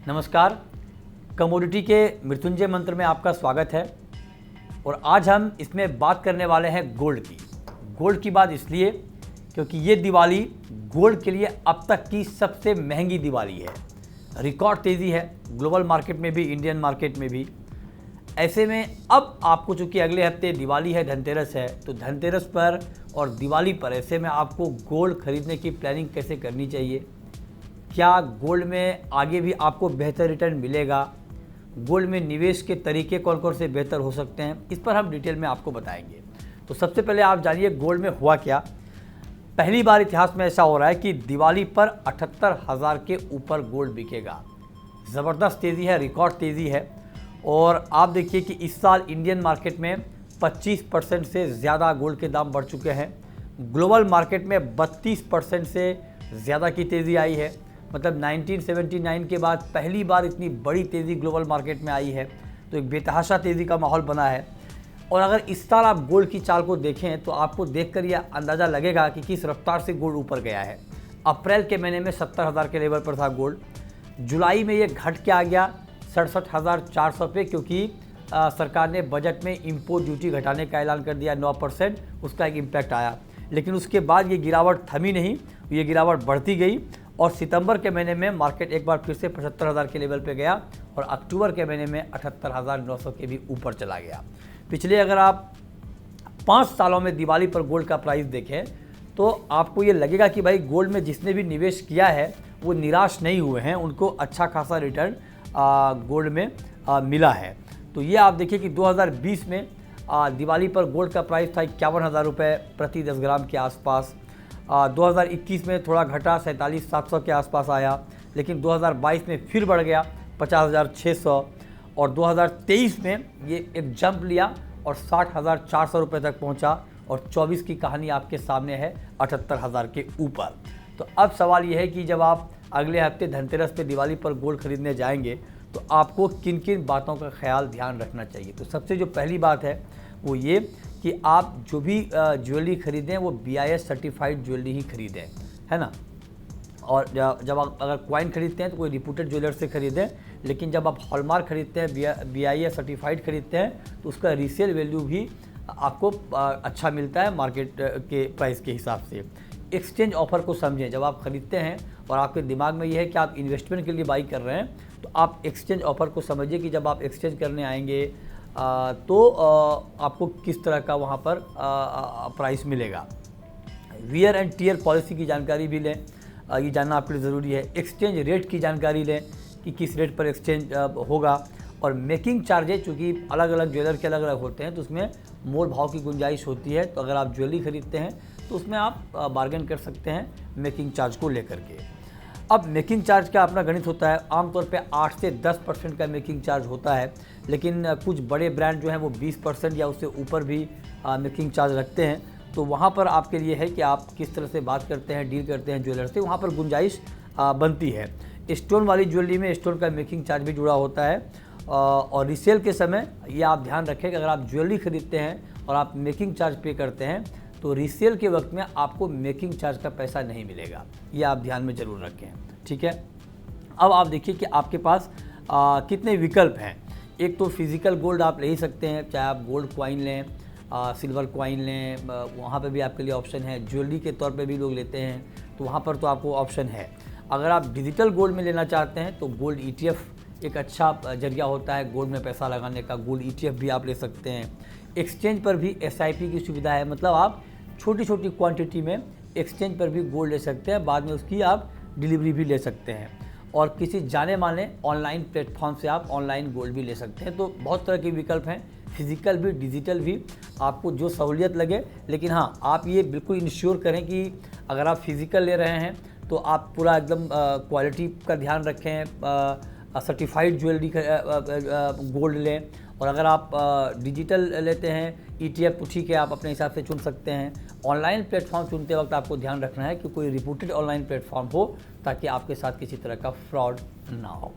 नमस्कार, कमोडिटी के मृत्युंजय मंत्र में आपका स्वागत है। और आज हम इसमें बात करने वाले हैं गोल्ड की। गोल्ड की बात इसलिए क्योंकि ये दिवाली गोल्ड के लिए अब तक की सबसे महंगी दिवाली है। रिकॉर्ड तेज़ी है ग्लोबल मार्केट में भी, इंडियन मार्केट में भी। ऐसे में अब आपको चूँकि अगले हफ्ते दिवाली है, धनतेरस है, तो धनतेरस पर और दिवाली पर ऐसे में आपको गोल्ड खरीदने की प्लानिंग कैसे करनी चाहिए, क्या गोल्ड में आगे भी आपको बेहतर रिटर्न मिलेगा, गोल्ड में निवेश के तरीके कौन कौन से बेहतर हो सकते हैं, इस पर हम डिटेल में आपको बताएंगे। तो सबसे पहले आप जानिए गोल्ड में हुआ क्या। पहली बार इतिहास में ऐसा हो रहा है कि दिवाली पर 78,000 के ऊपर गोल्ड बिकेगा। ज़बरदस्त तेज़ी है, रिकॉर्ड तेज़ी है। और आप देखिए कि इस साल इंडियन मार्केट में 25% से ज़्यादा गोल्ड के दाम बढ़ चुके हैं। ग्लोबल मार्केट में 32% से ज़्यादा की तेज़ी आई है। मतलब 1979 के बाद पहली बार इतनी बड़ी तेज़ी ग्लोबल मार्केट में आई है। तो एक बेतहाशा तेज़ी का माहौल बना है। और अगर इस साल आप गोल्ड की चाल को देखें तो आपको देखकर यह अंदाज़ा लगेगा कि किस रफ्तार से गोल्ड ऊपर गया है। अप्रैल के महीने में 70,000 के लेवल पर था गोल्ड। जुलाई में ये घट के आ गया 67,400 पे, क्योंकि सरकार ने बजट में इंपोर्ट ड्यूटी घटाने का ऐलान कर दिया 9%, उसका एक इम्पैक्ट आया। लेकिन उसके बाद ये गिरावट थमी नहीं, ये गिरावट बढ़ती गई और सितंबर के महीने में मार्केट एक बार फिर से 75,000 के लेवल पे गया और अक्टूबर के महीने में 78,900 के भी ऊपर चला गया। पिछले अगर आप 5 सालों में दिवाली पर गोल्ड का प्राइस देखें तो आपको ये लगेगा कि भाई गोल्ड में जिसने भी निवेश किया है वो निराश नहीं हुए हैं, उनको अच्छा खासा रिटर्न गोल्ड में मिला है। तो ये आप देखिए कि 2020 में दिवाली पर गोल्ड का प्राइस था 51,000 रुपये प्रति 10 ग्राम के आसपास। 2021 में थोड़ा घटा 47,700 के आसपास आया, लेकिन 2022 में फिर बढ़ गया 50,600 और 2023 में ये एक जंप लिया और 60,400 रुपये तक पहुंचा और 24 की कहानी आपके सामने है 78,000 के ऊपर। तो अब सवाल ये है कि जब आप अगले हफ्ते धनतेरस पे दिवाली पर गोल्ड खरीदने जाएंगे तो आपको किन किन बातों का ख्याल ध्यान रखना चाहिए। तो सबसे जो पहली बात है वो ये कि आप जो भी ज्वेलरी खरीदें वो BIS सर्टिफाइड ज्वेलरी ही खरीदें, है ना। और जब आप अगर कॉइन खरीदते हैं तो कोई रिप्यूटेड ज्वेलर से खरीदें, लेकिन जब आप हॉलमार्क खरीदते हैं, BIS सर्टिफाइड खरीदते हैं तो उसका रीसेल वैल्यू भी आपको अच्छा मिलता है मार्केट के प्राइस के हिसाब से। एक्सचेंज ऑफ़र को समझें। जब आप ख़रीदते हैं और आपके दिमाग में ये है कि आप इन्वेस्टमेंट के लिए बाई कर रहे हैं तो आप एक्सचेंज ऑफ़र को समझिए कि जब आप एक्सचेंज करने आएंगे तो आपको किस तरह का वहाँ पर प्राइस मिलेगा। वियर एंड टियर पॉलिसी की जानकारी भी लें, ये जानना आपके लिए ज़रूरी है। एक्सचेंज रेट की जानकारी लें कि किस रेट पर एक्सचेंज होगा। और मेकिंग चार्जेज, चूँकि अलग अलग ज्वेलर के अलग अलग होते हैं तो उसमें मोल भाव की गुंजाइश होती है। तो अगर आप ज्वेलरी खरीदते हैं तो उसमें आप बार्गेन कर सकते हैं मेकिंग चार्ज को लेकर के। अब मेकिंग चार्ज का अपना गणित होता है। आमतौर पे 8 से 10% का मेकिंग चार्ज होता है, लेकिन कुछ बड़े ब्रांड जो हैं वो 20% या उससे ऊपर भी मेकिंग चार्ज रखते हैं। तो वहाँ पर आपके लिए है कि आप किस तरह से बात करते हैं, डील करते हैं ज्वेलर से, वहाँ पर गुंजाइश बनती है। स्टोन वाली ज्वेलरी में स्टोन का मेकिंग चार्ज भी जुड़ा होता है। और रीसेल के समय ये आप ध्यान रखें कि अगर आप ज्वेलरी खरीदते हैं और आप मेकिंग चार्ज पे करते हैं तो रीसेल के वक्त में आपको मेकिंग चार्ज का पैसा नहीं मिलेगा। ये आप ध्यान में ज़रूर रखें, ठीक है। अब आप देखिए कि आपके पास कितने विकल्प हैं। एक तो फिज़िकल गोल्ड आप ले ही सकते हैं, चाहे आप गोल्ड कॉइन लें, सिल्वर कॉइन लें, वहाँ पे भी आपके लिए ऑप्शन है। ज्वेलरी के तौर पे भी लोग लेते हैं तो वहाँ पर तो आपको ऑप्शन है। अगर आप डिजिटल गोल्ड में लेना चाहते हैं तो गोल्ड ETF एक अच्छा जरिया होता है गोल्ड में पैसा लगाने का। गोल्ड ETF भी आप ले सकते हैं। एक्सचेंज पर भी SIP की सुविधा है, मतलब आप छोटी छोटी क्वांटिटी में एक्सचेंज पर भी गोल्ड ले सकते हैं, बाद में उसकी आप डिलीवरी भी ले सकते हैं। और किसी जाने माने ऑनलाइन प्लेटफॉर्म से आप ऑनलाइन गोल्ड भी ले सकते हैं। तो बहुत तरह के विकल्प हैं, फिज़िकल भी डिजिटल भी, आपको जो सहूलियत लगे। लेकिन हाँ, आप ये बिल्कुल इंश्योर करें कि अगर आप फिज़िकल ले रहे हैं तो आप पूरा एकदम क्वालिटी का ध्यान रखें, सर्टिफाइड ज्वेलरी गोल्ड लें। और अगर आप डिजिटल लेते हैं ETF तो ठीक है, आप अपने हिसाब से चुन सकते हैं। ऑनलाइन प्लेटफॉर्म चुनते वक्त आपको ध्यान रखना है कि कोई रिप्यूटेड ऑनलाइन प्लेटफॉर्म हो ताकि आपके साथ किसी तरह का फ्रॉड ना हो।